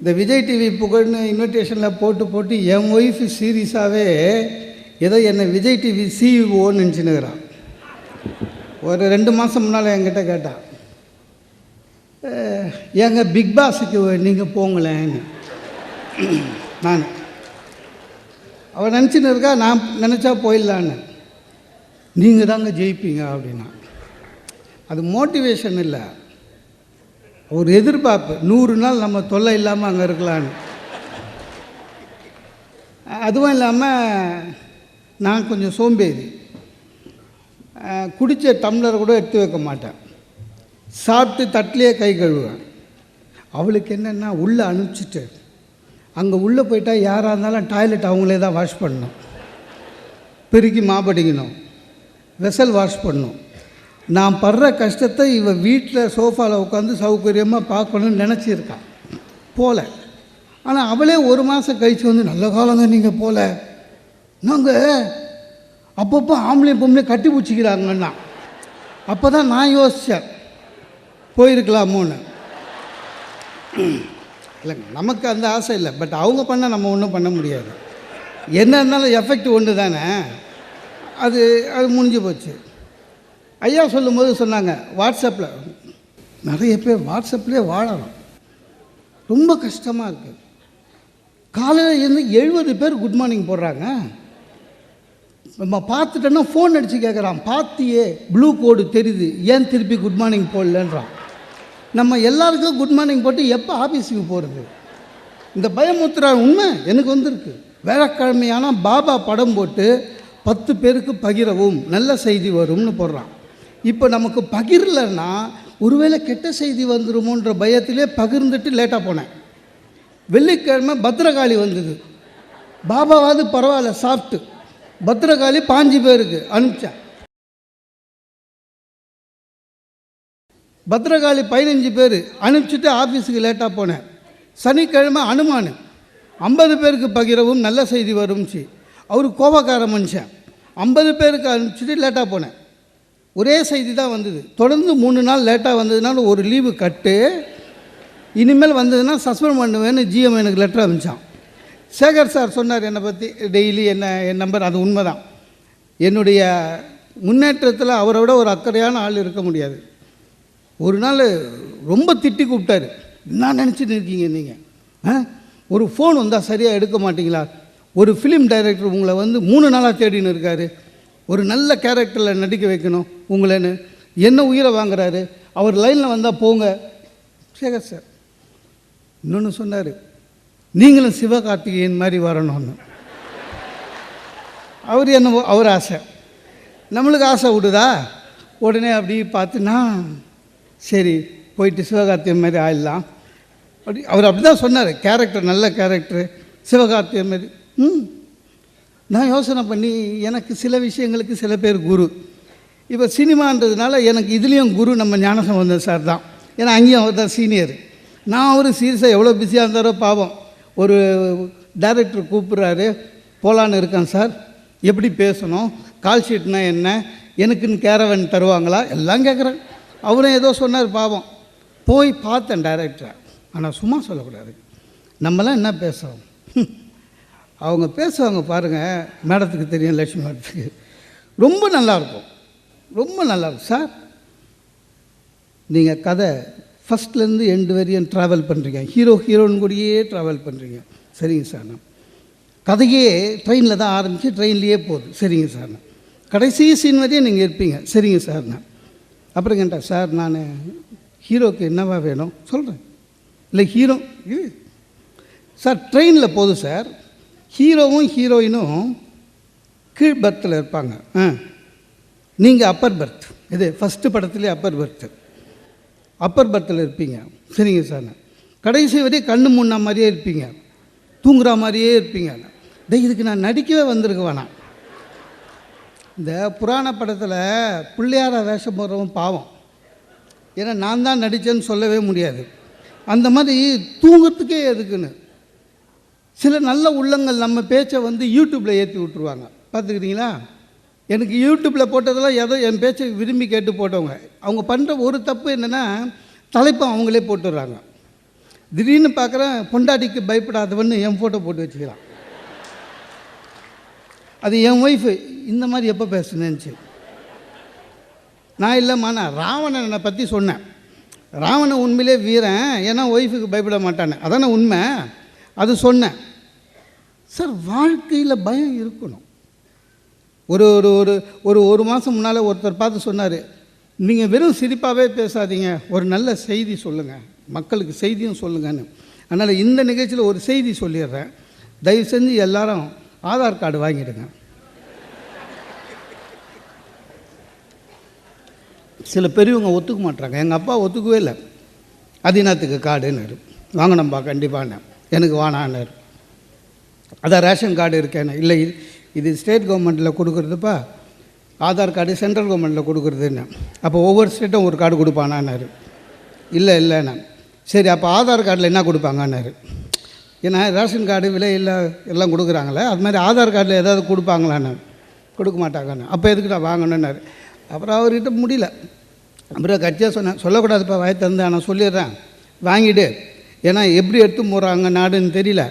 இந்த விஜய் டிவி புகழ்னு இன்விடேஷனில் போட்டு என் ஒய்ஃபு சீரியஸாகவே ஏதோ என்னை விஜய் டிவி சிஇஓன்னு நினச்சினுக்கிறான். ஒரு 2 மாதம் முன்னால் என்கிட்ட கேட்டான், ஏங்க பிக் பாஸுக்கு நீங்கள் போங்களேன்னு. நான் அவன் நினச்சின்னு இருக்கா, நான் நினச்சா போயிடலான்னு. நீங்கள் தாங்க ஜெயிப்பீங்க அப்படின்னா. அது மோட்டிவேஷன் இல்லை, ஒரு எதிர்பார்ப்பு. 100 நாள் நம்ம தொல்லை இல்லாமல் அங்கே இருக்கலான்னு. அதுவும் இல்லாமல் நான் கொஞ்சம் சோம்பேறி. குடித்த டம்ளர் கூட எடுத்து வைக்க மாட்டேன். சாப்பிட்டு தட்டிலேயே கை கழுவேன். அவளுக்கு என்னென்னா உள்ளே அனுப்பிச்சிட்டு அங்கே உள்ளே போயிட்டால் யாராக இருந்தாலும் டாய்லெட் அவங்களே தான் வாஷ் பண்ணணும், பெருக்கி மாப்படிக்கணும், வெசல் வாஷ் பண்ணணும். நான் படுற கஷ்டத்தை இவன் வீட்டில் சோஃபாவில் உட்காந்து சௌகரியமாக பார்க்கணுன்னு நினச்சிருக்கான். போகல. ஆனால் அவளே 1 மாதம் கழித்து வந்து, நல்ல காலங்க நீங்கள் போகல, நாங்கள் அப்பப்போ ஆம்பளை பொம்பளை கட்டி பிடிச்சிக்கிறாங்கன்னா. அப்போ தான் நான் யோசித்தேன், போயிருக்கலாமோன்னு. இல்லைங்க, நமக்கு அந்த ஆசை இல்லை, பட் அவங்க பண்ணால் நம்ம ஒன்றும் பண்ண முடியாது. என்ன இருந்தாலும் எஃபெக்ட் ஒன்று தானே, அது முடிஞ்சு போச்சு. ஐயா சொல்லும்போது சொன்னாங்க, வாட்ஸ்அப்பில் நிறைய பேர் வாட்ஸ்அப்லேயே வாழலாம், ரொம்ப கஷ்டமாக இருக்குது. காலையில் இருந்து 70 பேர் குட் மார்னிங் போடுறாங்க. நம்ம பார்த்துட்டோன்னா ஃபோன் அடித்து கேட்குறான், பார்த்தியே ப்ளூ கோடு தெரியுது, ஏன் திருப்பி குட் மார்னிங் போடலன்றான். நம்ம எல்லாருக்கும் குட் மார்னிங் போட்டு எப்போ ஆஃபீஸுக்கு போகிறது? இந்த பயமுத்துறா உண்மை எனக்கு வந்திருக்கு. வேலைக்கிழமையான பாபா படம் போட்டு 10 பேருக்கு பகிரவும் நல்ல செய்தி வரும்னு போடுறான். இப்போ நமக்கு பகிரலைன்னா ஒருவேளை கெட்ட செய்தி வந்துடுமோன்ற பயத்திலே பகிர்ந்துட்டு லேட்டாக போனேன். வெள்ளிக்கிழமை பத்திரகாளி வந்தது. பாபாவாவது பரவாயில்ல சாப்பிட்டு, பத்திரகாளி 5 பேருக்கு அனுப்பிச்சேன். பத்திரகாளி 15 பேர் அனுப்பிச்சிட்டு ஆஃபீஸுக்கு லேட்டாக போனேன். சனிக்கிழமை அனுமான் 50 பேருக்கு பகிரவும் நல்ல செய்தி வரும்ச்சு. அவர் கோபக்கார மனுஷன். 50 பேருக்கு அனுப்பிச்சிட்டு லேட்டாக போனேன். ஒரே செய்தி தான் வந்தது. தொடர்ந்து 3 நாள் லேட்டாக வந்ததுனால ஒரு லீவு கட்டு, இனிமேல் வந்ததுன்னா சஸ்பெண்ட் பண்ணுவேன்னு ஜிஎம் எனக்கு லெட்டர் அனுப்பிச்சான். சேகர் சார் சொன்னார் என்னை பற்றி டெய்லி என் நம்பர். அது உண்மை தான். என்னுடைய முன்னேற்றத்தில் அவரை விட ஒரு அக்கறையான ஆள் இருக்க முடியாது. ஒரு நாள் ரொம்ப திட்டி கூப்பிட்டாரு, என்ன நினச்சிட்டு இருக்கீங்க நீங்கள், ஒரு ஃபோன் வந்தால் சரியாக எடுக்க மாட்டிங்களா, ஒரு ஃபிலிம் டைரக்டர் உங்களை வந்து 3 நாளாக தேடின்னு இருக்கார், ஒரு நல்ல கேரக்டரில் நடிக்க வைக்கணும் உங்களேன்னு என்ன உயிரை வாங்குறாரு, அவர் லைனில் வந்தால் போங்க. சேகர் சார் இன்னொன்று சொன்னார், நீங்களும் சிவகார்த்திகேயன் மாதிரி வரணும்னு. அவர் ஆசை, நம்மளுக்கு ஆசை விடுதா? உடனே அப்படி பார்த்துனா சரி போயிட்டு சிவகார்த்திகேயன் மாதிரி ஆயிடலாம் அவர் அப்படி தான் சொன்னார். கேரக்டர் நல்ல கேரக்டரு, சிவகார்த்திகேயன் மாதிரி. நான் யோசனை பண்ணி, எனக்கு சில விஷயங்களுக்கு சில பேர் குரு. இப்போ சினிமான்றதுனால எனக்கு இதுலேயும் குரு நம்ம ஞானசம்பந்தன் சார் தான். ஏன்னா அங்கேயும் அவர் தான் சீனியர். நான் அவர் சீரியஸாக எவ்வளோ பிஸியாக இருந்தாரோ பாவம். ஒரு டைரக்டர் கூப்பிட்றாரு, போகலான்னு இருக்கேன் சார், எப்படி பேசணும், கால் ஷீட்னா என்ன, எனக்குன்னு கேரவன் தருவாங்களா, எல்லாம் கேட்குறேன். அவரும் ஏதோ சொன்னார் பாவம். போய் பார்த்தேன் டைரக்டரை. ஆனால் சும்மா சொல்லக்கூடாது, நம்மளாம் என்ன பேசுகிறோம், அவங்க பேசுவாங்க பாருங்கள். மேடத்துக்கு தெரியும், லட்சுமி மேடத்துக்கு. ரொம்ப நல்லாயிருக்கும், ரொம்ப நல்லாயிருக்கும் சார். நீங்கள் கதை ஃபஸ்ட்லேருந்து எண்டு வரையும் ட்ராவல் பண்ணுறீங்க, ஹீரோயின் கூடயே ட்ராவல் பண்ணுறீங்க. சரிங்க சார். நான் கதையே ட்ரெயினில் தான் ஆரம்பித்து ட்ரெயின்லேயே போகுது. சரிங்க சார். நான் கடைசி சீன் வரையும் நீங்கள் இருப்பீங்க. சரிங்க சார். நான் அப்புறம் கேட்டேன், சார் நான் ஹீரோக்கு என்னவா வேணும் சொல்கிறேன். இல்லை ஹீரோ இது சார் ட்ரெயினில் போகுது சார், ஹீரோவும் ஹீரோயினும் கீழ் பர்த்தில் இருப்பாங்க, நீங்கள் அப்பர் பர்த். இது ஃபஸ்ட்டு படத்துலேயே அப்பர் பர்த்தில் இருப்பீங்க. சரிங்க சார். கடைசி வரையும் கண்ணு மூணா மாதிரியே இருப்பீங்க, தூங்குற மாதிரியே இருப்பீங்க. இதுக்கு நான் நடிக்கவே வந்திருக்க வேணாம். இந்த புராண படத்தில் பிள்ளையார வேஷம் போடுறவன் பாவம், ஏன்னா நான் தான் நடித்தேன்னு சொல்லவே முடியாது. அந்த மாதிரி தூங்குறதுக்கே எதுக்குன்னு சில நல்ல உள்ளங்கள் நம்ம பேச்சை வந்து யூடியூப்பில் ஏற்றி விட்ருவாங்க. பார்த்துக்கிறீங்களா? எனக்கு யூடியூப்பில் போட்டதெல்லாம் ஏதோ என் பேச்சை விரும்பி கேட்டு போட்டவங்க. அவங்க பண்ணுற ஒரு தப்பு என்னென்னா, தலைப்பை அவங்களே போட்டுடுறாங்க. திடீர்னு பார்க்குறேன் பொண்டாட்டிக்கு பயப்படாதவன்னு என் ஃபோட்டோ போட்டு வச்சுக்கிறான். அது என் ஒய்ஃபு இந்த மாதிரி எப்போ பேசுனேன்னுச்சு. நான் இல்லைம்மா, நான் ராவணனை பற்றி சொன்னேன். ராவணன் உண்மையிலே வீரன், ஏன்னா ஒய்ஃபுக்கு பயப்பட மாட்டானே, அதானே உண்மை. அது சொன்னேன். சார், வாழ்க்கையில் பயம் இருக்கணும். ஒரு ஒரு ஒரு ஒரு ஒரு மாதம் முன்னால் ஒருத்தர் பார்த்து சொன்னார், நீங்கள் வெறும் சிரிப்பாகவே பேசாதீங்க, ஒரு நல்ல செய்தி சொல்லுங்கள், மக்களுக்கு செய்தியும் சொல்லுங்கன்னு. அதனால் இந்த நிகழ்ச்சியில் ஒரு செய்தி சொல்லிடுறேன். தயவு செஞ்சு எல்லாரும் ஆதார் கார்டு வாங்கிடுங்க. சில பெரியவங்க ஒத்துக்க மாட்டாங்க. எங்கள் அப்பா ஒத்துக்கவே இல்லை. அதினத்துக்கு கார்டுன்னாரு. வாங்கணும்பா கண்டிப்பான்னு. எனக்கு வானான்னாரு. அதான் ரேஷன் கார்டு இருக்கேன்னு. இல்லை, இது ஸ்டேட் கவர்மெண்ட்டில் கொடுக்குறதுப்பா, ஆதார் கார்டு சென்ட்ரல் கவர்மெண்ட்டில் கொடுக்குறதுன்னு. அப்போ ஒவ்வொரு ஸ்டேட்டும் ஒரு கார்டு கொடுப்பானான்னாரு. இல்லைண்ணா. சரி, அப்போ ஆதார் கார்டில் என்ன கொடுப்பாங்கன்னாரு. ஏன்னா ரேஷன் கார்டு விலை இல்லை எல்லாம் கொடுக்குறாங்களே, அது மாதிரி ஆதார் கார்டில் ஏதாவது கொடுப்பாங்களான்னு. கொடுக்க மாட்டாங்கன்னு. அப்போ எதுக்கு நான் வாங்கணுன்னாரு. அப்புறம் அவர்கிட்ட முடியல. அப்புறம் கட்சியாக சொன்னேன், சொல்லக்கூடாதுப்பா, வாய் தந்து நான் சொல்லிடுறேன், வாங்கிடு. ஏன்னா எப்படி எடுத்து போகிறாங்க நாடுன்னு தெரியல.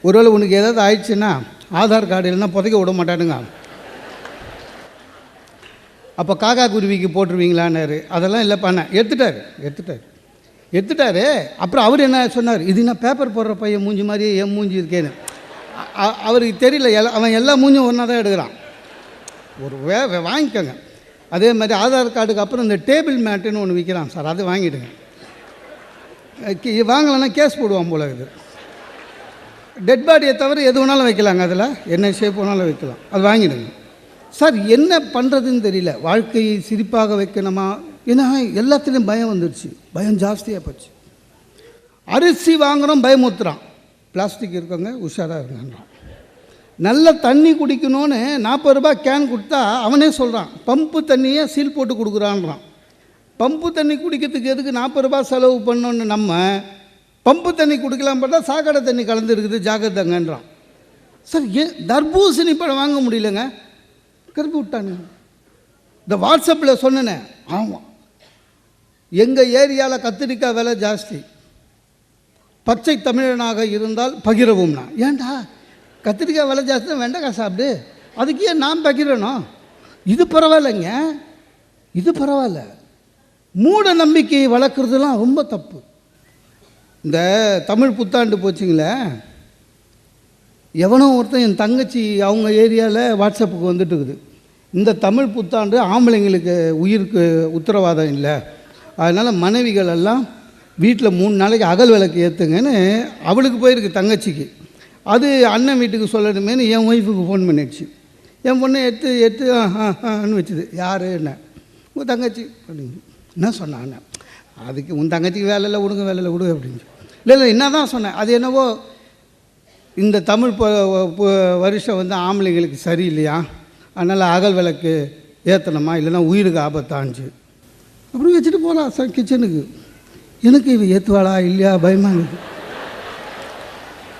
ஒருவேளை உனக்கு ஏதாவது ஆயிடுச்சுன்னா ஆதார் கார்டு இல்லைன்னா புதைக்க விட மாட்டானுங்க. அப்போ காக்கா குருவிக்கு போட்டுருவீங்களான்னாரு. அதெல்லாம் இல்லைப்பாண்ண. எடுத்துட்டாரு. அப்புறம் அவர் என்ன சொன்னார், இது என்ன பேப்பர் போடுற பையன் மூஞ்சி மாதிரியே என் மூஞ்சி இருக்கேன்னு. அவருக்கு தெரியல, அவன் எல்லா மூஞ்சும் ஒன்றா தான் எடுக்கிறான். ஒரு வாங்கிக்கோங்க. அதே மாதிரி ஆதார் கார்டுக்கு அப்புறம் இந்த டேபிள் மேட்டுன்னு ஒன்று விற்கிறான் சார், அது வாங்கிடுங்க. வாங்கலைன்னா கேஸ் போடுவான் போல. இது டெட் பாடியை தவிர எது வேணாலும் வைக்கலாங்க, அதில் என்ன ஷேப் வேணாலும் வைக்கலாம், அது வாங்கிடுங்க. சார், என்ன பண்ணுறதுன்னு தெரியல. வாழ்க்கையை சிரிப்பாக வைக்கணுமா? ஏன்னா எல்லாத்துலேயும் பயம் வந்துடுச்சு, பயம் ஜாஸ்தியாக போச்சு. அரிசி வாங்குகிறோம், பயமுத்துறான். பிளாஸ்டிக் இருக்கவங்க உஷாராக இருங்கன்றான். நல்ல தண்ணி குடிக்கணும்னு 40 ரூபாய் கேன் கொடுத்தா அவனே சொல்கிறான், பம்பு தண்ணியை சீல் போட்டு கொடுக்குறான்றான். பம்பு தண்ணி குடிக்கிறதுக்கு எதுக்கு 40 ரூபாய் செலவு பண்ணோன்னு நம்ம பம்பு தண்ணி குடிக்கலாம் பார்த்தா சாக்கடை தண்ணி கலந்து இருக்குது, ஜாக்கிரதைங்கன்றான். சார், தர்பூசணி பழம் வாங்க முடியலங்க, கருப்பி விட்டானுங்க. இந்த வாட்ஸ்அப்பில் சொன்னேனே, ஆமாம், எங்கள் ஏரியாவில் கத்திரிக்காய் விலை ஜாஸ்தி, பச்சை தமிழனாக இருந்தால் பகிரவும்னா. ஏன்டா கத்திரிக்காய் விலை ஜாஸ்தி தான், வெண்டைக்காய் சாப்பிடு, அதுக்கு ஏன் நான் பகிரணும்? இது பரவாயில்லைங்க, இது பரவாயில்ல. மூட நம்பிக்கையை வளர்க்குறதுலாம் ரொம்ப தப்பு. இந்த தமிழ் புத்தாண்டு போச்சுங்களே, எவனோ ஒருத்தன் என் தங்கச்சி அவங்க ஏரியாவில் வாட்ஸ்அப்புக்கு வந்துட்டு இருக்குது, இந்த தமிழ் புத்தாண்டு ஆம்பளைங்களுக்கு உயிருக்கு உத்தரவாதம் இல்லை, அதனால் மனைவிகள் எல்லாம் வீட்டில் 3 நாளைக்கு அகல் விளக்கு ஏற்றுங்கன்னு அவளுக்கு போயிருக்கு தங்கச்சிக்கு. அது அண்ணன் வீட்டுக்கு சொல்லணுமேனு என் ஒய்ஃபுக்கு ஃபோன் பண்ணிடுச்சு. என் பொண்ணை எடுத்து வச்சுது. யார் என்ன? உங்கள் தங்கச்சி அப்படின்னு. என்ன சொன்னான்? அதுக்கு உன் தங்கச்சிக்கு வேலை இல்லை, வேலை விடு அப்படின்னு. இல்லை என்ன தான் சொன்னேன். அது என்னவோ இந்த தமிழ் வருஷம் வந்து ஆம்பளைங்களுக்கு சரியில்லையா, அதனால் அகல் விளக்கு ஏற்றணுமா, இல்லைன்னா உயிருக்கு ஆபத்தாச்சு. அப்படி வச்சுட்டு போகலாம் சார் கிச்சனுக்கு. எனக்கு இவ ஏற்றுவாளா இல்லையா பயமாக இருக்குது.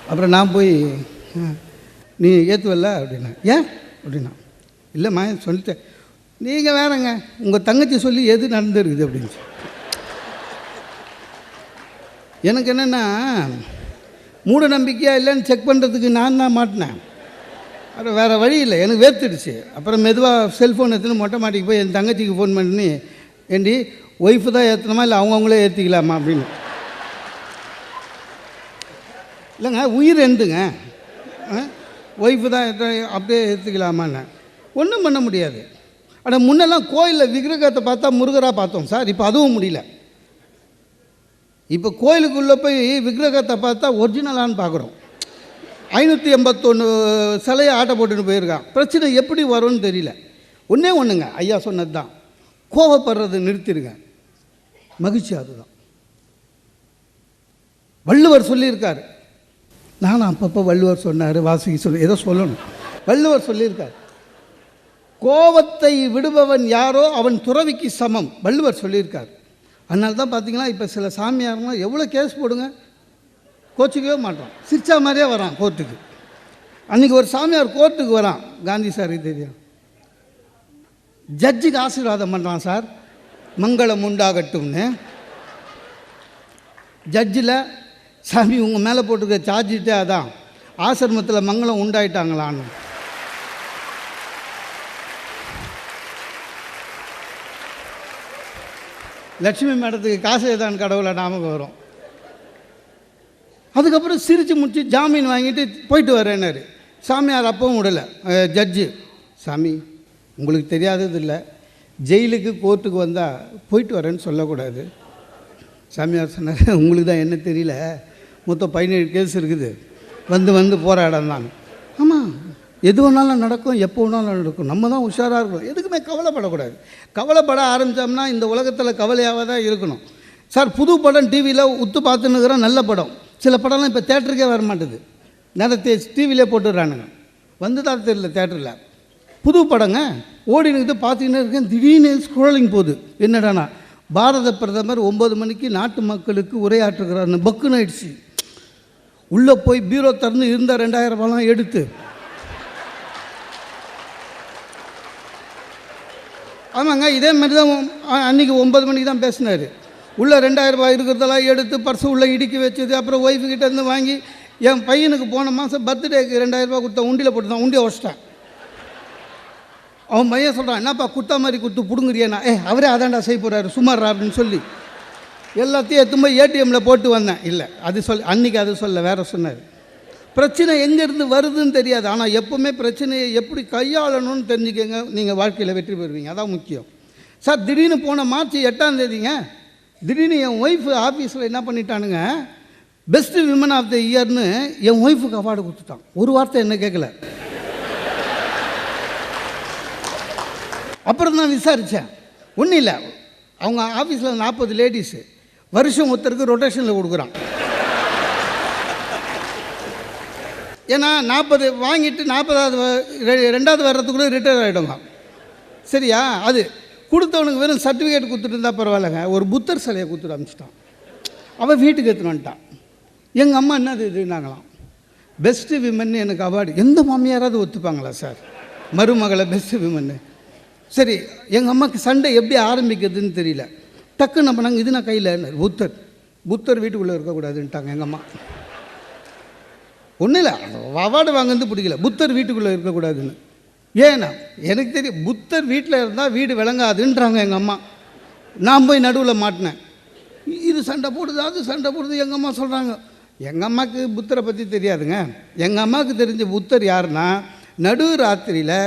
அப்புறம் நான் போய், நீ ஏற்றுவல்ல அப்படின்னா. ஏன் அப்படின்னா, இல்லைம்மா சொல்லிட்டேன். நீங்கள் வேறங்க, உங்கள் தங்கச்சி சொல்லி எது நடந்துருக்குது அப்படின்னு. எனக்கு என்னென்னா, மூட நம்பிக்கையாக இல்லைன்னு செக் பண்ணுறதுக்கு நான் தான் மாட்டினேன். அப்புறம் வேறு வழி இல்லை, எனக்கு வேர்த்துடுச்சு. அப்புறம் மெதுவாக செல்ஃபோன் எடுத்துன்னு மொட்டை மாட்டிக்கு போய் என் தங்கச்சிக்கு ஃபோன் பண்ணி, ஏண்டி ஒய்ஃபு தான் ஏற்றணுமா இல்லை அவங்கவுங்களே ஏற்றிக்கலாமா அப்படின்னு. இல்லைங்க, உயிர் எந்துங்க, ஒய்ஃபு தான் அப்படியே ஏற்றுக்கலாமான்னு. ஒன்றும் பண்ண முடியாது. ஆனால் முன்னெல்லாம் கோயிலில் விக்கிரகத்தை பார்த்தா முருகராக பார்த்தோம் சார், இப்போ அதுவும் முடியல. இப்போ கோயிலுக்குள்ளே போய் விக்கிரகத்தை பார்த்தா ஒரிஜினலான்னு பார்க்குறோம். 581 சிலையை ஆட்டை போட்டுன்னு போயிருக்கான். பிரச்சனை எப்படி வரும்னு தெரியல. ஒன்றுங்க, ஐயா சொன்னது தான், கோபப்படுறதை நிறுத்திடுங்க, மகிழ்ச்சி அதுதான். வள்ளுவர் சொல்லியிருக்கார். நானும் அப்பப்போ வள்ளுவர் சொன்னார், வாசிக்கு சொல்லி ஏதோ சொல்லணும். வள்ளுவர் சொல்லியிருக்கார், கோபத்தை விடுபவன் யாரோ அவன் துறவிக்கு சமம், வள்ளுவர் சொல்லியிருக்கார். அதனால தான் பார்த்தீங்கன்னா இப்போ சில சாமியாரெலாம் எவ்வளோ கேஸ் போடுங்க, கோச்சிக்கவே மாட்டான், சிரிச்சா மாதிரியே வரான் கோர்ட்டுக்கு. அன்றைக்கி ஒரு சாமியார் கோர்ட்டுக்கு வரான், காந்தி சார் தெரியும், ஜட்ஜுக்கு ஆசீர்வாதம் பண்ணுறான் சார், மங்களம் உண்டாகட்டும்னு. ஜட்ஜில் சாமி உங்கள் மேலே போட்டிருக்க சார்ஜிட்டே அதான், ஆசிரமத்தில் மங்களம் உண்டாயிட்டாங்களான்னு. லட்சுமி மேடத்துக்கு காசு தான் கடவுளை ஞாபகம் வரும். அதுக்கப்புறம் சிரித்து முடிச்சு ஜாமீன் வாங்கிட்டு போயிட்டு வரேன்னாரு. சாமியார் அப்பவும் விடலை. ஜட்ஜு, சாமி உங்களுக்கு தெரியாதது இல்லை, ஜெயிலுக்கு கோர்ட்டுக்கு வந்தால் போயிட்டு வரேன்னு சொல்லக்கூடாது. சாமியார் சொன்னார், உங்களுக்கு தான் என்ன தெரியல, மொத்தம் 17 கேஸ் இருக்குது, வந்து போகிற இடம் தான். ஆமாம், எது வேணாலும் நடக்கும், எப்போ வேணாலும் நடக்கும், நம்ம தான் உஷாராக இருக்கணும், எதுக்குமே கவலைப்படக்கூடாது. கவலைப்பட ஆரம்பித்தோம்னா இந்த உலகத்தில் கவலையாக தான் இருக்கணும். சார் புது படம் டிவியில் உத்து பார்த்துன்னுக்கிறோம், நல்ல படம். சில படம்லாம் இப்போ தேட்டருக்கே வர மாட்டுது, நேரத்தை டிவிலே போட்டுடுறானுங்க, வந்து தான் தெரியல தேட்டரில். புது படங்க ஓடினுக்கிட்டு பார்த்துக்கிட்டே இருக்கேன், திடீர்னு ஸ்க்ரோலிங் போகுது. என்னடானா பாரத பிரதமர் 9 மணிக்கு நாட்டு மக்களுக்கு உரையாற்றுகிறார்னு பக்குன்னு ஆயிடுச்சு. உள்ளே போய் பீரோ திறந்து இருந்த 2000 ரூபாலாம் எடுத்து, ஆமாங்க இதே மாதிரி தான் அன்றைக்கி 9 மணிக்கு தான் பேசினார். உள்ளே 2000 ரூபாய் இருக்கிறதெல்லாம் எடுத்து பர்ஸு உள்ளே இடுக்கி வச்சது. அப்புறம் ஒய்ஃபுக்கிட்டேருந்து வாங்கி என் பையனுக்கு போன மாதம் பர்த்டேக்கு 2000 ரூபாய் கொடுத்தா, உண்டியில் போட்டு தான் உண்டியை உடச்சிட்டான். அவன் பையன் சொல்கிறான், என்னப்பா குத்தா மாதிரி குத்து பிடுங்குறியண்ணா, அவரே அதான்டா செய்ய போகிறாரு சுமார் அப்படின்னு சொல்லி எல்லாத்தையும் எடுத்து போய் ஏடிஎம்மில் போட்டு வந்தேன். இல்லை அது அன்றைக்கி அது சொல்ல வேறு சொன்னார். பிரச்சனை எங்கேருந்து வருதுன்னு தெரியாது, ஆனால் எப்போவுமே பிரச்சனையை எப்படி கையாளணும்னு தெரிஞ்சுக்கங்க, நீங்கள் வாழ்க்கையில் வெற்றி பெறுவீங்க, அதான் முக்கியம். சார் திடீர்னு போன மார்ச் 8ஆம் தேதிங்க திடீர்னு என் ஒய்ஃபு ஆஃபீஸில் என்ன பண்ணிட்டானுங்க, பெஸ்ட்டு விமன் ஆஃப் த இயர்னு என் ஒய்ஃபுக்கு அவார்டு கொடுத்துட்டான். ஒரு வார்த்தை என்ன கேட்கல. அப்புறம் தான் விசாரித்தேன், ஒன்றும் இல்லை, அவங்க ஆஃபீஸில் 40 லேடிஸு, வருஷம் ஒருத்தருக்கு ரொட்டேஷனில் கொடுக்குறான். ஏன்னா 40 வாங்கிட்டு 40வது 2வது வர்றதுக்குள்ளே ரிட்டையர் ஆகிடுங்க. சரியா, அது கொடுத்தவனுக்கு வெறும் சர்டிஃபிகேட் கொடுத்துட்டு இருந்தால் பரவாயில்லைங்க, ஒரு புத்தர் சிலையை கொடுத்துட்டு அனுப்பிச்சிட்டான். அவன் வீட்டுக்கு எடுத்துன்னு வந்துட்டான். எங்கள் அம்மா என்னது இதுனாங்களாம், பெஸ்ட்டு விமன்னு எனக்கு அவார்டு. எந்த மாமியாராவது ஒத்துப்பாங்களா சார் மருமகளை பெஸ்ட்டு விமன்னு? சரி, எங்கள் அம்மாவுக்கு சண்டை எப்படி ஆரம்பிக்கிறதுன்னு தெரியல. டக்குன்னு நம்ம நாங்கள் இது நான் கையில் புத்தர் வீட்டுக்குள்ளே இருக்கக்கூடாதுன்ட்டாங்க எங்கள் அம்மா. ஒன்றும் இல்லை, அவார்டு வாங்கிறது பிடிக்கல, புத்தர் வீட்டுக்குள்ளே இருக்கக்கூடாதுன்னு. ஏன்னா எனக்கு தெரியும் புத்தர் வீட்டில் இருந்தால் வீடு விளங்காதுன்றாங்க எங்கள் அம்மா. நான் போய் நடுவில் மாட்டினேன். இது சண்டை போடுது, அது சண்டை போடுது. எங்கள் அம்மா சொல்கிறாங்க, எங்கள் அம்மாவுக்கு புத்தரை பற்றி தெரியாதுங்க. எங்கள் அம்மாவுக்கு தெரிஞ்ச புத்தர் யாருன்னா, நடு ராத்திரியில்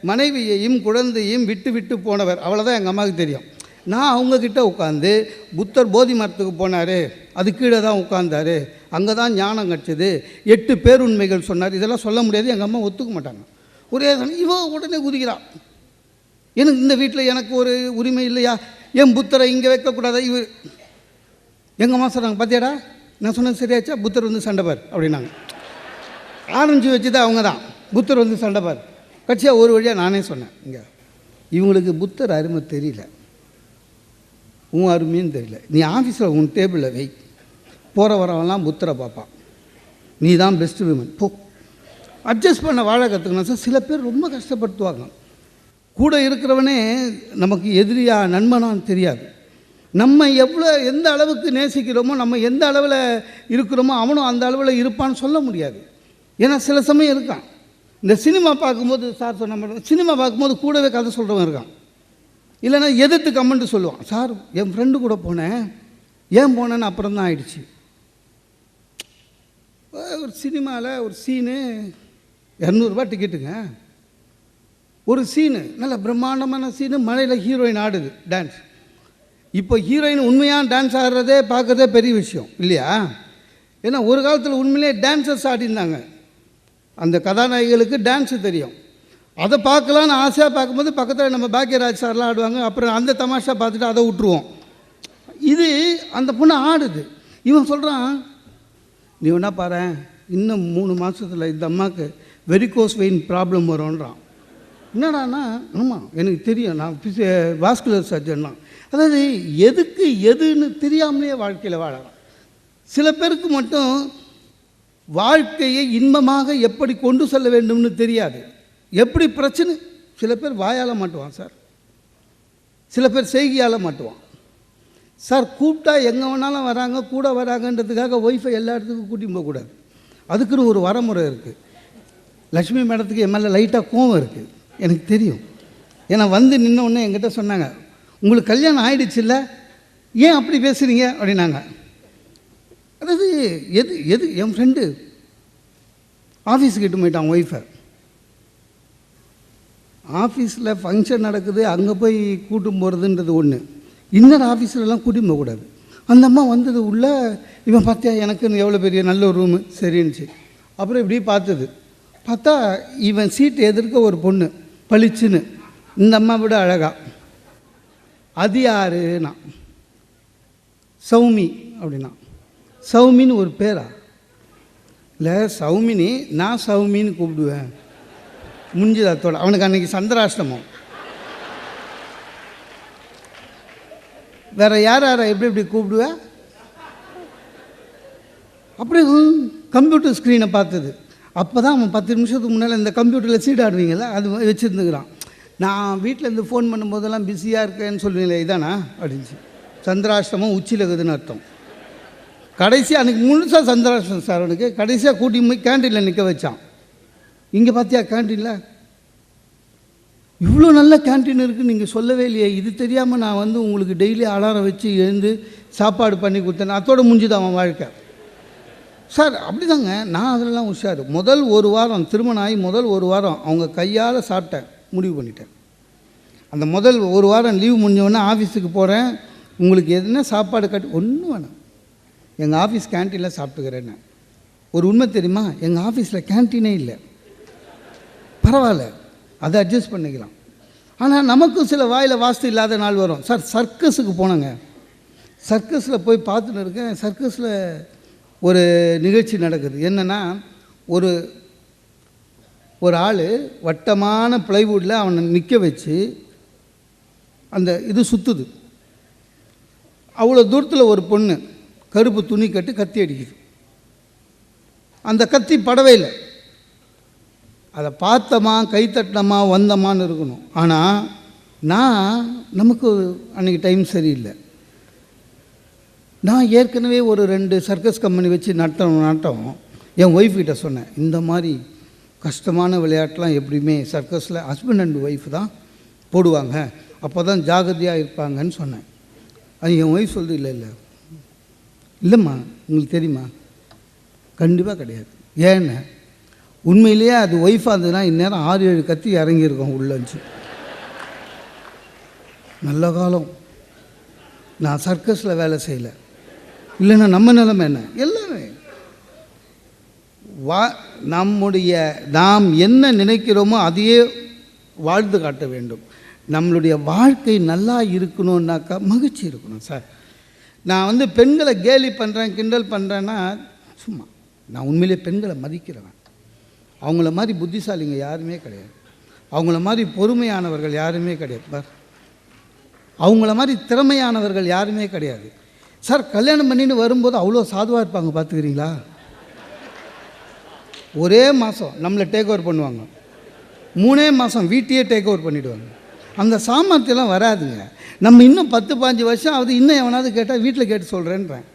மனைவியையும் குழந்தையும் விட்டு போனவர், அவ்வளோதான் எங்கள் அம்மாவுக்கு தெரியும். நான் அவங்கக்கிட்ட உட்காந்து புத்தர் போதி மரத்துக்கு போனார், அது கீழே தான் உட்காந்தார், அங்கே தான் ஞானம் கிடச்சிது, 8 பேருண்மைகள் சொன்னார், இதெல்லாம் சொல்ல முடியாது. எங்கள் அம்மா ஒத்துக்க மாட்டாங்க. ஒரே இவன் உடனே குதிக்கிறான், எனக்கு இந்த வீட்டில் எனக்கு ஒரு உரிமை இல்லையா, என் புத்தரை இங்கே வைக்கக்கூடாதா? இவர் எங்கள் அம்மா சொல்கிறாங்க, பார்த்தியாடா நான் சொன்னது சரியாச்சா, புத்தர் வந்து சண்டை பார் அப்படின்னாங்க. ஆரம்பித்து வச்சுதான் அவங்க தான் புத்தர் வந்து சண்டை பார். கட்சியாக ஒரு வழியாக நானே சொன்னேன், இங்கே இவங்களுக்கு புத்தர் அருமை தெரியல, உன் அருமைன்னு தெரியல, நீ ஆஃபீஸில் உன் டேபிளில் வை, போகிற வரவெல்லாம் புத்தரை பார்ப்பான், நீ தான் பெஸ்ட்டு விமன் போ. அட்ஜஸ்ட் பண்ண வாழ கற்றுக்கணும் சார். சில பேர் ரொம்ப கஷ்டப்படுத்துவாங்க, கூட இருக்கிறவனே நமக்கு எதிரியா நண்பனான்னு தெரியாது. நம்ம எந்த அளவுக்கு நேசிக்கிறோமோ, நம்ம எந்த அளவில் இருக்கிறோமோ அவனும் அந்த அளவில் இருப்பான்னு சொல்ல முடியாது. ஏன்னா சில சமயம் இருக்கான், இந்த சினிமா பார்க்கும்போது சார் சொன்ன மாதிரி சினிமா பார்க்கும்போது கூடவே கதை சொல்கிறவன் இருக்கான், இல்லைன்னா எதிர்த்து கமெண்ட்டு சொல்லுவான். சார் என் ஃப்ரெண்டு கூட போனேன், ஏன் போனேன்னு அப்புறம் தான் ஆயிடுச்சு. ஒரு சினிமாவில் ஒரு சீனு 200 ரூபா டிக்கெட்டுங்க, ஒரு சீனு நல்ல பிரம்மாண்டமான சீனு, மழையில் ஹீரோயின் ஆடுது டான்ஸ். இப்போ ஹீரோயின் உண்மையான டான்ஸ் ஆடுறதே பார்க்குறதே பெரிய விஷயம் இல்லையா? ஏன்னா ஒரு காலத்தில் உண்மையிலே டான்ஸர்ஸ் ஆடிருந்தாங்க, அந்த கதாநாயகிகளுக்கு டான்ஸு தெரியும், அதை பார்க்கலான்னு ஆசையாக பார்க்கும்போது பக்கத்தில் நம்ம பாக்கியராஜ் சார்லாம் ஆடுவாங்க, அப்புறம் அந்த தமாஷா பார்த்துட்டு அதை விட்டுருவோம். இது அந்த பொண்ணு ஆடுது, இவன் சொல்கிறான், நீ வேணா பாரு இன்னும் 3 மாதத்தில் இந்த அம்மாவுக்கு வெரிகோஸ் வெயின் ப்ராப்ளம் வரும்ன்றான். என்னடானா, ஆமாம் எனக்கு தெரியும், நான் வாஸ்குலர் சர்ஜன் தான். அதாவது எதுக்கு எதுன்னு தெரியாமலே வாழ்க்கையில் வாழலாம். சில பேருக்கு மட்டும் வாழ்க்கையை இன்பமாக எப்படி கொண்டு செல்ல வேண்டும்னு தெரியாது, எப்படி பிரச்சனை. சில பேர் வாயால் மாட்டுவான் சார், சில பேர் செய்கையால் மாட்டுவான். சார் கூப்பிட்டா எங்கே வேணாலும் வராங்க, கூட வராங்கன்றதுக்காக ஒய்ஃபை எல்லா இடத்துக்கும் கூட்டின்னு போகக்கூடாது. அதுக்குன்னு ஒரு வரமுறை இருக்குது. லக்ஷ்மி மேடத்துக்கு என் மேலே லைட்டாக கோவம் இருக்குது, எனக்கு தெரியும். ஏன்னா வந்து நின்ன உடனே என்கிட்ட சொன்னாங்க, உங்களுக்கு கல்யாணம் ஆகிடுச்சில்ல, ஏன் அப்படி பேசுகிறீங்க அப்படின்னாங்க. அதாவது எது எது என் ஃப்ரெண்டு ஆஃபீஸுக்கு இட்டு போயிட்டான் ஒய்ஃபை. ஆஃபீஸில் ஃபங்க்ஷன் நடக்குது, அங்கே போய் கூட்டும் போகிறதுன்றது ஒன்று. இன்னொரு ஆஃபீஸ்லலாம் கூட்டின்னு போகக்கூடாது. அந்த அம்மா வந்தது உள்ளே, இவன் பார்த்தியா எனக்குன்னு எவ்வளோ பெரிய நல்ல ஒரு ரூமு சரின்னுச்சு. அப்புறம் இப்படி பார்த்தா இவன் சீட்டு எதிர்க்க ஒரு பொண்ணு பளிச்சுன்னு, இந்த அம்மா விட அழகா. அது யாருன்னா சௌமி அப்படின்னா. சௌமின்னு ஒரு பேரா? இல்லை சௌமினி, நான் சௌமின்னு கூப்பிடுவேன். முடிஞ்சதத்தோட அவனுக்கு அன்றைக்கி சந்திராஷ்டமம். வேறு யார் எப்படி கூப்பிடுவேன்? அப்படி கம்ப்யூட்டர் ஸ்க்ரீனை பார்த்தது. அப்போ தான் அவன் 10 நிமிஷத்துக்கு முன்னால் இந்த கம்ப்யூட்டரில் சீட் ஆடுவீங்களா, அது வச்சுருந்துக்கிறான். நான் வீட்டிலேருந்து ஃபோன் பண்ணும்போதெல்லாம் பிஸியாக இருக்கேன்னு சொல்லுவீங்களே, இதானா அப்படின்ச்சு. சந்திராஷ்டமம் உச்சியில் இருக்குதுன்னு அர்த்தம். கடைசியாக அன்றைக்கி முழுசாக சந்திராஷ்டமம் சார் அவனுக்கு. கடைசியாக கூட்டி போய் கேன்டீனில் நிற்க வச்சான். இங்கே பார்த்தியா கேன்டீனில் இவ்வளோ நல்ல கேன்டீன் இருக்குதுன்னு நீங்கள் சொல்லவே இல்லையே, இது தெரியாமல் நான் வந்து உங்களுக்கு டெய்லி அலாரம் வச்சு எழுந்து சாப்பாடு பண்ணி கொடுத்தேன். அதோட முடிஞ்சுதான் அவன் வாழ்க்கை. சார் அப்படி தாங்க, நான் அதிலலாம் உஷார். முதல் ஒரு வாரம் திருமணம் ஆகி முதல் ஒரு வாரம் அவங்க கையால் சாப்பிட்டேன், முடிவு பண்ணிட்டேன். அந்த முதல் ஒரு வாரம் லீவ் முடிஞ்சோடனே ஆஃபீஸுக்கு போகிறேன். உங்களுக்கு எதுனா சாப்பாடு ஒன்றும் வேணாம், எங்கள் ஆஃபீஸ் கேன்டீனில் சாப்பிட்டுக்கிறேன்னு. ஒரு உண்மை தெரியுமா, எங்கள் ஆஃபீஸில் கேன்டீனே இல்லை. பரவாயில்ல, அதை அட்ஜஸ்ட் பண்ணிக்கலாம். ஆனால் நமக்கும் சில வாயில் வாஸ்து இல்லாத நாள் வரும். சார் சர்க்கஸுக்கு போனேங்க. சர்க்கஸில் போய் பார்த்துன்னு இருக்கேன். சர்க்கஸில் ஒரு நிகழ்ச்சி நடக்குது. என்னென்னா, ஒரு ஆள் வட்டமான ப்ளைவுட்டில் அவனை நிற்க வச்சு அந்த இது சுற்றுது. அவ்வளோ தூரத்தில் ஒரு பொண்ணு கருப்பு துணி கட்டி கத்தி அடிக்குது. அந்த கத்தி படவே இல்லை. அதை பார்த்தோமா, கைத்தட்டினமா, வந்தமான்னு இருக்கணும். ஆனால் நமக்கு அன்றைக்கி டைம் சரியில்லை. நான் ஏற்கனவே ஒரு 2 சர்க்கஸ் கம்பெனி வச்சு நட்டம் என் ஒய்ஃப்கிட்ட சொன்னேன், இந்த மாதிரி கஷ்டமான விளையாட்டுலாம் எப்படியுமே சர்க்கஸில் ஹஸ்பண்ட் அண்ட் ஒய்ஃப் தான் போடுவாங்க, அப்போ தான் ஜாகிரதையாக இருப்பாங்கன்னு சொன்னேன். அது என் ஒய்ஃப் சொல்லுது, இல்லைம்மா உங்களுக்கு தெரியுமா, கண்டிப்பாக கிடையாது. ஏன்னு, உண்மையிலேயே அது ஒய்ஃபாக இருந்ததுன்னா இந்நேரம் 6-7 கத்தி இறங்கியிருக்கோம் உள்ளச்சு. நல்ல காலம் நான் சர்க்கஸில் வேலை செய்யலை, இல்லைன்னா நம்ம நிலைமை என்ன? எல்லாமே நாம் என்ன நினைக்கிறோமோ அதையே வாழ்ந்து காட்ட வேண்டும். நம்மளுடைய வாழ்க்கை நல்லா இருக்கணும்னாக்கா மகிழ்ச்சி இருக்கணும். சார் நான் வந்து பெண்களை கேலி பண்ணுறேன், கிண்டல் பண்ணுறேன்னா சும்மா. நான் உண்மையிலே பெண்களை மதிக்கிறவன். அவங்கள மாதிரி புத்திசாலிங்க யாருமே கிடையாது, அவங்கள மாதிரி பொறுமையானவர்கள் யாருமே கிடையாது, அவங்கள மாதிரி திறமையானவர்கள் யாருமே கிடையாது. சார் கல்யாணம் பண்ணின்னு வரும்போது அவ்வளோ சாதுவாக இருப்பாங்க, பார்த்துக்கிறீங்களா? ஒரே மாதம் நம்மளை டேக் ஓவர் பண்ணுவாங்க, 3 மாதம் வீட்டையே டேக் ஓவர் பண்ணிவிடுவாங்க. அந்த சாமர்த்தியெல்லாம் வராதுங்க. நம்ம இன்னும் 10-15 வருஷம் ஆகுது, இன்னும் எவனாவது கேட்டால் வீட்டில் கேட்டு சொல்கிறேன்றேன்.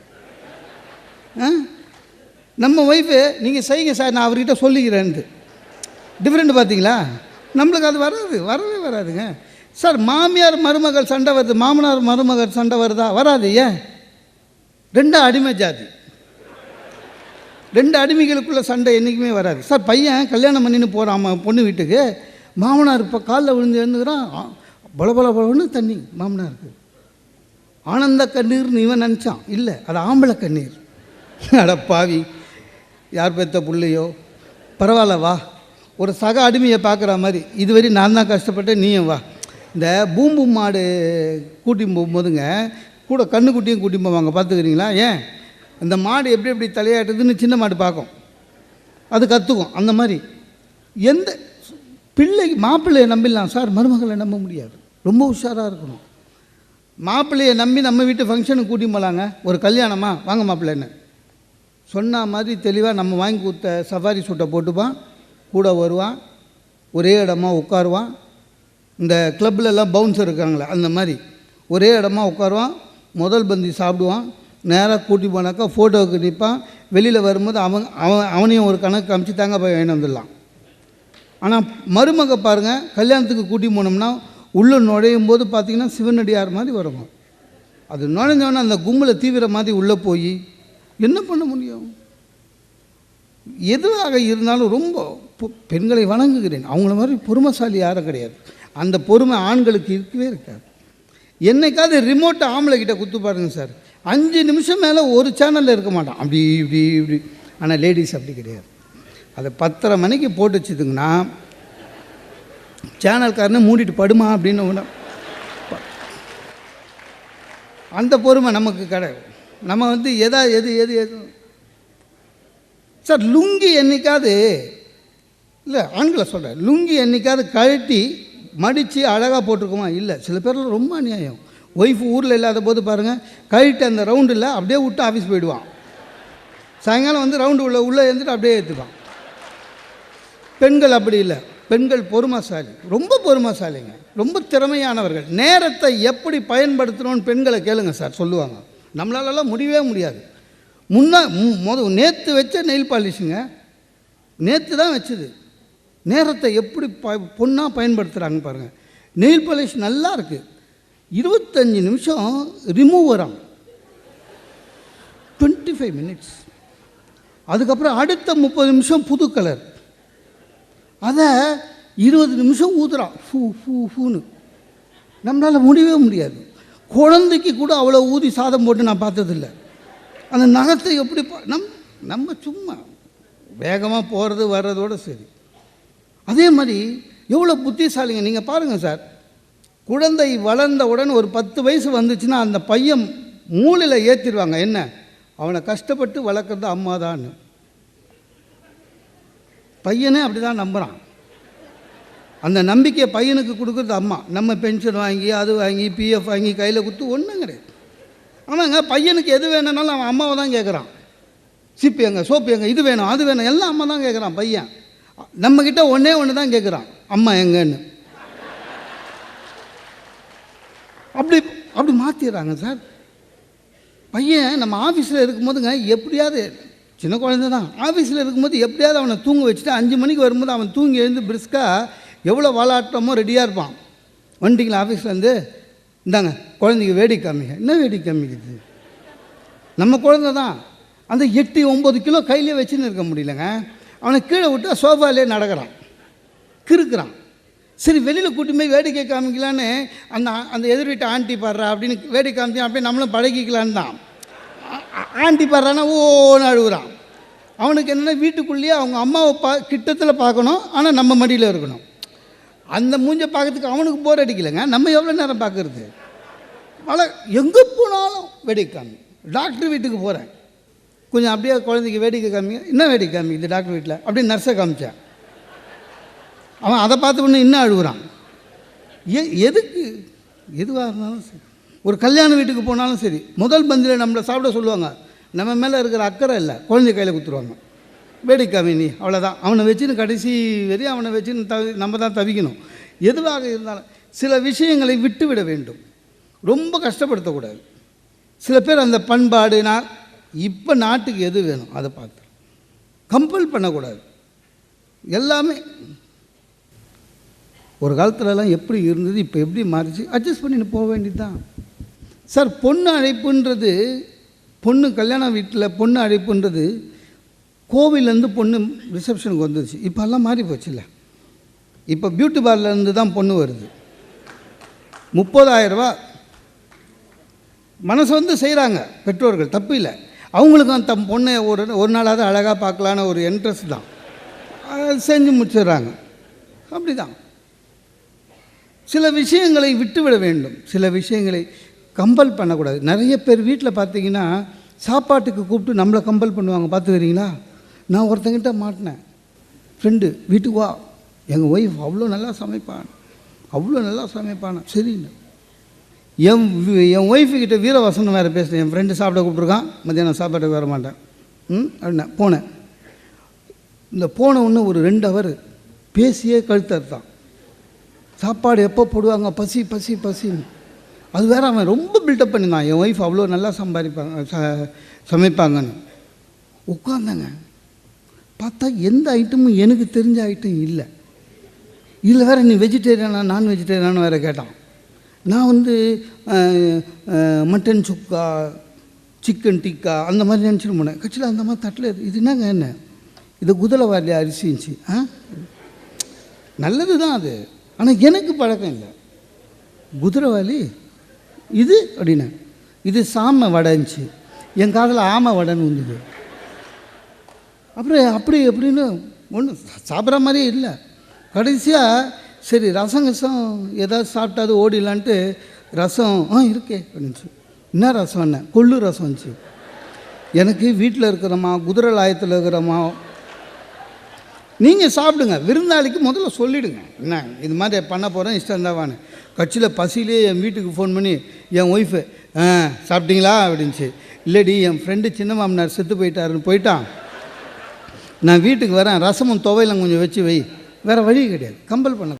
நம்ம ஒய்ஃபு நீங்கள் செய்யுங்க சார், நான் அவர்கிட்ட சொல்லிக்கிறேன்ட்டு. டிஃப்ரெண்ட் பார்த்தீங்களா? நம்மளுக்கு அது வரவே வராதுங்க. சார் மாமியார் மருமகள் சண்டை வருது, மாமனார் மருமகள் சண்டை வருதா? வராது. ஏன்? 2 அடிமை ஜாதி, 2 அடிமைகளுக்குள்ள சண்டை என்றைக்குமே வராது. சார் பையன் கல்யாணம் பண்ணின்னு போகிறான் பொண்ணு வீட்டுக்கு, மாமனார் இப்போ காலில் விழுந்து எழுந்துக்கிறான், பலபலன்னு தண்ணி மாமனாருக்கு. ஆனந்த கண்ணீர்னு இவன் நினச்சான், இல்லை அது ஆம்பளை கண்ணீர். அட பாவி, யார் பெற்ற பிள்ளையோ, பரவாயில்ல வா, ஒரு சக அடிமையை பார்க்குற மாதிரி, இதுவரை நான் தான் கஷ்டப்பட்டேன், நீயும் வா. இந்த பூம்பு மாடு கூட்டி போகும்போதுங்க கூட கண்ணுக்குட்டியும் கூட்டி போவாங்க, பார்த்துக்கிறீங்களா? ஏன்? இந்த மாடு எப்படி தலையாட்டுதுன்னு சின்ன மாடு பார்க்கும், அது கற்றுக்கும். அந்த மாதிரி எந்த மாப்பிள்ளையை நம்பிடலாம் சார், மருமகளை நம்ப முடியாது. ரொம்ப உஷாராக இருக்கணும். மாப்பிள்ளையை நம்பி நம்ம வீட்டு ஃபங்க்ஷனுக்கு கூட்டி போகலாங்க. ஒரு கல்யாணமா, வாங்க மாப்பிள்ளைன்னு சொன்ன மாதிரி தெளிவாக நம்ம வாங்கி கொடுத்த சஃபாரி சூட்டை போட்டுப்பான், கூட வருவான், ஒரே இடமா உட்காருவான். இந்த கிளப்லெல்லாம் பவுன்சர் இருக்காங்களே அந்த மாதிரி ஒரே இடமா உட்காருவான், முதல் பந்தி சாப்பிடுவான், நேராக கூட்டி போனாக்கா ஃபோட்டோவுக்கு நிற்பான். வெளியில் வரும்போது அவனையும் ஒரு கணக்கு காமிச்சு தாங்க போய் வாங்கிட்டு வந்துடலாம். ஆனால் மருமக பாருங்கள், கல்யாணத்துக்கு கூட்டி போனோம்னா உள்ளே நுழையும் போது பார்த்திங்கன்னா சிவனடியார் மாதிரி வருங்க. அது நுழைஞ்சவொன்னே அந்த கும்பலை தீவிர மாதிரி உள்ளே போய் என்ன பண்ண முடியும்? எதுவாக இருந்தாலும் ரொம்ப பெண்களை வணங்குகிறேன். அவங்கள மாதிரி பொறுமைசாலி யாரும் கிடையாது. அந்த பொறுமை ஆண்களுக்கு இருக்கவே இருக்காது. என்னைக்காவது ரிமோட்டை ஆம்பளை கிட்ட குத்து பாருங்க சார், 5 நிமிஷம் மேலே ஒரு சேனலில் இருக்க மாட்டான், அப்படி இப்படி இப்படி. ஆனால் லேடிஸ் அப்படி கிடையாது. அதை 10:30 மணிக்கு போட்டு வச்சுதுங்கன்னா சேனல்காரனை மூடிட்டு படுமா அப்படின்னு. அந்த பொறுமை நமக்கு கிடையாது. நம்ம எது சார், லுங்கி என்னைக்காவது இல்லை, ஆண்களை சொல்கிறேன், லுங்கி என்னைக்காவது கழட்டி மடித்து அழகாக போட்டிருக்குமா? இல்லை. சில பேரில் ரொம்ப அநியாயம். ஒய்ஃப் ஊரில் இல்லாத போது பாருங்கள், கழட்டி அந்த ரவுண்டில் அப்படியே விட்டு ஆஃபீஸ் போயிடுவான். சாயங்காலம் வந்து ரவுண்டு உள்ளே எழுந்துட்டு அப்படியே ஏற்றுப்பான். பெண்கள் அப்படி இல்லை. பெண்கள் பொறுமைசாலி, ரொம்ப பொறுமைசாலிங்க, ரொம்ப திறமையானவர்கள். நேரத்தை எப்படி பயன்படுத்தணும்னு பெண்களை கேளுங்க சார், சொல்லுவாங்க. நம்மளாலலாம் முடியவே முடியாது. நேற்று வச்ச நெயில் பாலிஷுங்க, நேற்று தான் வச்சது. நேரத்தை எப்படி பொண்ணாக பயன்படுத்துகிறாங்க பாருங்கள். நெயில் பாலிஷ் நல்லா இருக்குது, 25 நிமிஷம் ரிமூவ் வரும், 25 மினிட்ஸ். அதுக்கப்புறம் அடுத்த 30 நிமிஷம் புது கலர், அதை 20 நிமிஷம் ஊதுறான் ஃபூ ஃபூ ஃபூன்னு. நம்மளால் முடியவே முடியாது. குழந்தைக்கு கூட அவ்வளோ ஊதி சாதம் போட்டு நான் பார்த்ததில்லை. அந்த நகத்தை எப்படி நம்ம சும்மா வேகமாக போகிறது வர்றதோடு சரி. அதே மாதிரி எவ்வளோ புத்திசாலிங்க நீங்கள் பாருங்கள் சார். குழந்தை வளர்ந்தவுடன் ஒரு 10 வயசு வந்துச்சுன்னா அந்த பையன் மூளையில் ஏற்றிடுவாங்க, என்ன அவனை கஷ்டப்பட்டு வளர்க்குறது அம்மா தான். பையனே அப்படி தான் நம்புகிறான். அந்த நம்பிக்கையை பையனுக்கு கொடுக்குறது அம்மா. நம்ம பென்ஷன் வாங்கி அது வாங்கி பிஎஃப் வாங்கி கையில் கொடுத்து ஒன்றும் கிடையாது. ஆமாங்க, பையனுக்கு எது வேணும்னாலும் அவன் அம்மாவை தான் கேட்குறான். சிப்பி எங்க, சோப்பு எங்க, இது வேணும் அது வேணும், எல்லாம் அம்மா தான் கேட்குறான் பையன். நம்மக்கிட்ட ஒன்று தான் கேட்குறான், அம்மா எங்கன்னு. அப்படி மாற்றிடுறாங்க சார். பையன் நம்ம ஆஃபீஸில் இருக்கும்போதுங்க, எப்படியாவது சின்ன குழந்தை தான், ஆஃபீஸில் இருக்கும்போது எப்படியாவது அவனை தூங்க வச்சுட்டு 5 மணிக்கு வரும்போது அவன் தூங்கி எழுந்து பிரிஸ்காக எவ்வளோ வாலாட்டமோ ரெடியாக இருப்பான். வந்துட்டிங்களா ஆஃபீஸ்லேருந்து, இந்தாங்க குழந்தைக்கு வேடிக்கை காமிங்க. என்ன வேடிக்கை காமிக்குது? நம்ம குழந்தை தான். அந்த 8-9 கிலோ கையிலே வச்சுன்னு இருக்க முடியலங்க. அவனை கீழே விட்டு சோஃபாலே நடக்கிறான், கிறுக்கிறான். சரி, வெளியில் கூட்டி போய் வேடிக்கை காமிக்கலான்னு அந்த எதிர் வீட்டு ஆண்டி பாடுறா அப்படின்னு வேடிக்கை காமிச்சா அப்படியே நம்மளும் பழகிக்கலான்னு தான். ஆண்டி பாடுறான்னா ஓன்னு அழுகுறான். அவனுக்கு என்னென்னா வீட்டுக்குள்ளேயே அவங்க அம்மாவை கிட்டத்தில் பார்க்கணும், ஆனால் நம்ம மடியில் இருக்கணும். அந்த மூஞ்சை பார்க்கறதுக்கு அவனுக்கு போர் அடிக்கலைங்க. நம்ம எவ்வளோ நேரம் பார்க்குறது? எங்கே போனாலும் வேடிக்கை காமி. டாக்டர் வீட்டுக்கு போகிறேன், கொஞ்சம் அப்படியே குழந்தைக்கு வேடிக்கை காமிங்க. என்ன வேடிக்கை காமிக்குது டாக்டர் வீட்டில் அப்படின்னு நர்ஸை காமிச்சேன். அவன் அதை பார்த்து ஒன்று இன்னும் அழுகுறான். எதுக்கு? எதுவாக இருந்தாலும் சரி, ஒரு கல்யாண வீட்டுக்கு போனாலும் சரி, முதல் பந்தியில் நம்மளை சாப்பிட சொல்லுவாங்க. நம்ம மேலே இருக்கிற அக்கறை இல்லை, குழந்தை கையில் கொடுத்துருவாங்க. வேடிக்காமி நீ அவ்வளோதான். அவனை வச்சுன்னு கடைசி வரையும் அவனை வச்சுன்னு நம்ம தான் தவிக்கணும். எதுவாக இருந்தாலும் சில விஷயங்களை விட்டு விட வேண்டும், ரொம்ப கஷ்டப்படுத்தக்கூடாது. சில பேர் அந்த பண்பாடு இப்போ நாட்டுக்கு எது வேணும் அதை பார்த்து கம்பல் பண்ணக்கூடாது. எல்லாமே ஒரு காலத்துலலாம் எப்படி இருந்தது, இப்போ எப்படி மாறிச்சு, அட்ஜஸ்ட் பண்ணிட்டு போக வேண்டியது தான் சார். பொண்ணு அழைப்புன்றது, பொண்ணு கல்யாண வீட்டில் பொண்ணு அழைப்புன்றது கோவிலேருந்து பொண்ணு ரிசப்ஷனுக்கு வந்துடுச்சு. இப்போல்லாம் மாறி போச்சு இல்லை. இப்போ பியூட்டி பார்லர்லேருந்து தான் பொண்ணு வருது. 30,000 ரூபா மனசு வந்து செய்கிறாங்க பெற்றோர்கள், தப்பு இல்லை. அவங்களுக்கும் தம் பொண்ணை ஒரு நாளாவது அழகாக பார்க்கலான்னு ஒரு இன்ட்ரெஸ்ட் தான், செஞ்சு முடிச்சிடுறாங்க. அப்படி தான் சில விஷயங்களை விட்டுவிட வேண்டும், சில விஷயங்களை கம்பல் பண்ணக்கூடாது. நிறைய பேர் வீட்டில் பார்த்தீங்கன்னா சாப்பாட்டுக்கு கூப்பிட்டு நம்மளை கம்பல் பண்ணுவாங்க, பார்த்துக்கிறீங்களா? நான் ஒருத்தங்கிட்ட மாட்டினேன், ஃப்ரெண்டு வீட்டுக்கு வா, எங்கள் ஒய்ஃப் அவ்வளோ நல்லா சமைப்பான், அவ்வளோ நல்லா சமைப்பான். சரின்னு என் ஒய்ஃபுக்கிட்ட வீரவசனம் வேறு பேசுகிறேன். என் ஃப்ரெண்டு சாப்பிட கூப்பிட்ருக்கான், மத்தியானம் சாப்பாட்டுக்கு வர மாட்டேன் அப்படின்னா போனேன். இந்த போன ஒன்று ஒரு 2 ஹவர் பேசியே கழுத்தறுத்தான். சாப்பாடு எப்போ போடுவாங்க, பசி பசி பசின்னு. அது வேறு அவன் ரொம்ப பில்டப் பண்ணியிருந்தான், என் ஒய்ஃப் அவ்வளோ நல்லா சமைப்பாங்கன்னு. உட்காந்தாங்க, பார்த்தா எந்த ஐட்டமும் எனக்கு தெரிஞ்ச ஐட்டம் இல்லை. இதில் வேறு நீ வெஜிடேரியனா நான் வெஜிடேரியனானு வேறு கேட்டான். நான் வந்து மட்டன் சுக்கா, சிக்கன் டிக்கா அந்த மாதிரி நினச்சிட்டு போனேன். கட்சியில் அந்த மாதிரி தட்டில் இது என்னங்க, என்ன இது குதிரைவாலி அரிசி இருந்துச்சு. நல்லது தான் அது, ஆனால் எனக்கு பழக்கம் இல்லை. குதிரைவாலி இது அப்படின்னா, இது சாமை வடை இருந்துச்சு. என் காதில் ஆமை வடைன்னு வந்தது. அப்புறம் அப்படி எப்படின்னு ஒன்றும் சாப்பிட்ற மாதிரியே இல்லை. கடைசியாக சரி ரசம் ஏதாவது சாப்பிட்டாது ஓடிடலான்ட்டு ரசம் இருக்கே அப்படின்ச்சு. என்ன ரசம், என்ன கொள்ளு ரசம் இருந்துச்சு. எனக்கு வீட்டில் இருக்கிறமா குதிரை லாயத்தில் இருக்கிறமா, நீங்கள் சாப்பிடுங்க, விருந்தாளிக்கு முதல்ல சொல்லிவிடுங்க, என்ன இது மாதிரி பண்ண போகிறேன் இஷ்டம் தான்வான்னு. கட்சியில் பசியிலே என் வீட்டுக்கு ஃபோன் பண்ணி என் ஒய்ஃபு சாப்பிட்டீங்களா அப்படின்ச்சு. இல்லடி என் ஃப்ரெண்டு சின்ன மாமனார் செத்து போயிட்டாருன்னு போயிட்டான், நான் வீட்டுக்கு வரேன், ரசமும் துவையலும் கொஞ்சம் வச்சு வை, வேறு வழி கிடையாது, கம்பல் பண்ண